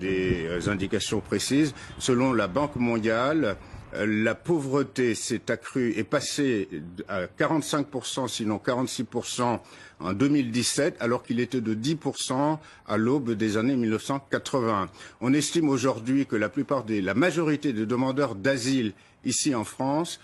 Des indications précises. Selon la Banque mondiale, la pauvreté s'est accrue et passée à 45%, sinon 46% en 2017, alors qu'il était de 10% à l'aube des années 1980. On estime aujourd'hui que la majorité des demandeurs d'asile ici en France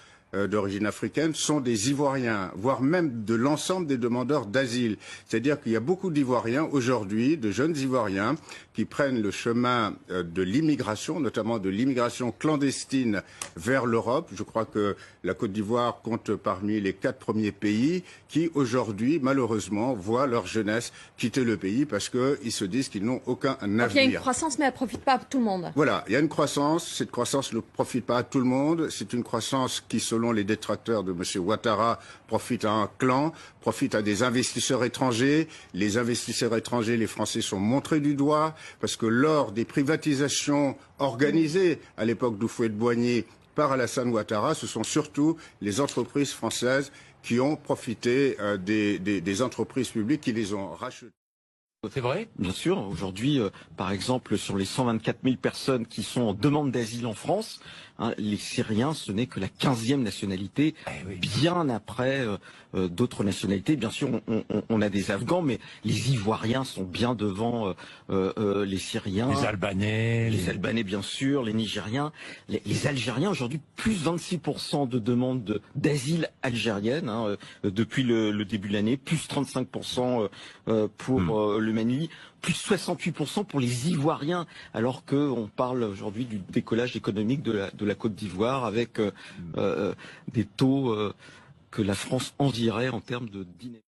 d'origine africaine sont des Ivoiriens, voire même de l'ensemble des demandeurs d'asile. C'est-à-dire qu'il y a beaucoup d'Ivoiriens aujourd'hui, de jeunes Ivoiriens, qui prennent le chemin de l'immigration, notamment de l'immigration clandestine vers l'Europe. Je crois que la Côte d'Ivoire compte parmi les 4 premiers pays qui, aujourd'hui, malheureusement, voient leur jeunesse quitter le pays parce qu'ils se disent qu'ils n'ont aucun avenir. Donc il y a une croissance, mais elle ne profite pas à tout le monde. Voilà, il y a une croissance. Cette croissance ne profite pas à tout le monde. C'est une croissance qui, selon les détracteurs de M. Ouattara, profite à un clan, profite à des investisseurs étrangers. Les investisseurs étrangers, les Français sont montrés du doigt parce que lors des privatisations organisées à l'époque d'Houphouët-Boigny par Alassane Ouattara, ce sont surtout les entreprises françaises qui ont profité des entreprises publiques qui les ont rachetées. C'est vrai? Bien sûr. Aujourd'hui, par exemple, sur les 124 000 personnes qui sont en demande d'asile en France, les Syriens, ce n'est que la 15e nationalité, bien après d'autres nationalités. Bien sûr, on a des Afghans, mais les Ivoiriens sont bien devant les Syriens. Les Albanais. Les Albanais, bien sûr, les Nigériens. Les Algériens, aujourd'hui, plus 26% de demandes d'asile algériennes depuis le début de l'année, plus 35% pour le Mali, plus 68% pour les Ivoiriens, alors qu'on parle aujourd'hui du décollage économique de la Côte d'Ivoire avec des taux que la France envierait en termes de dynamisme.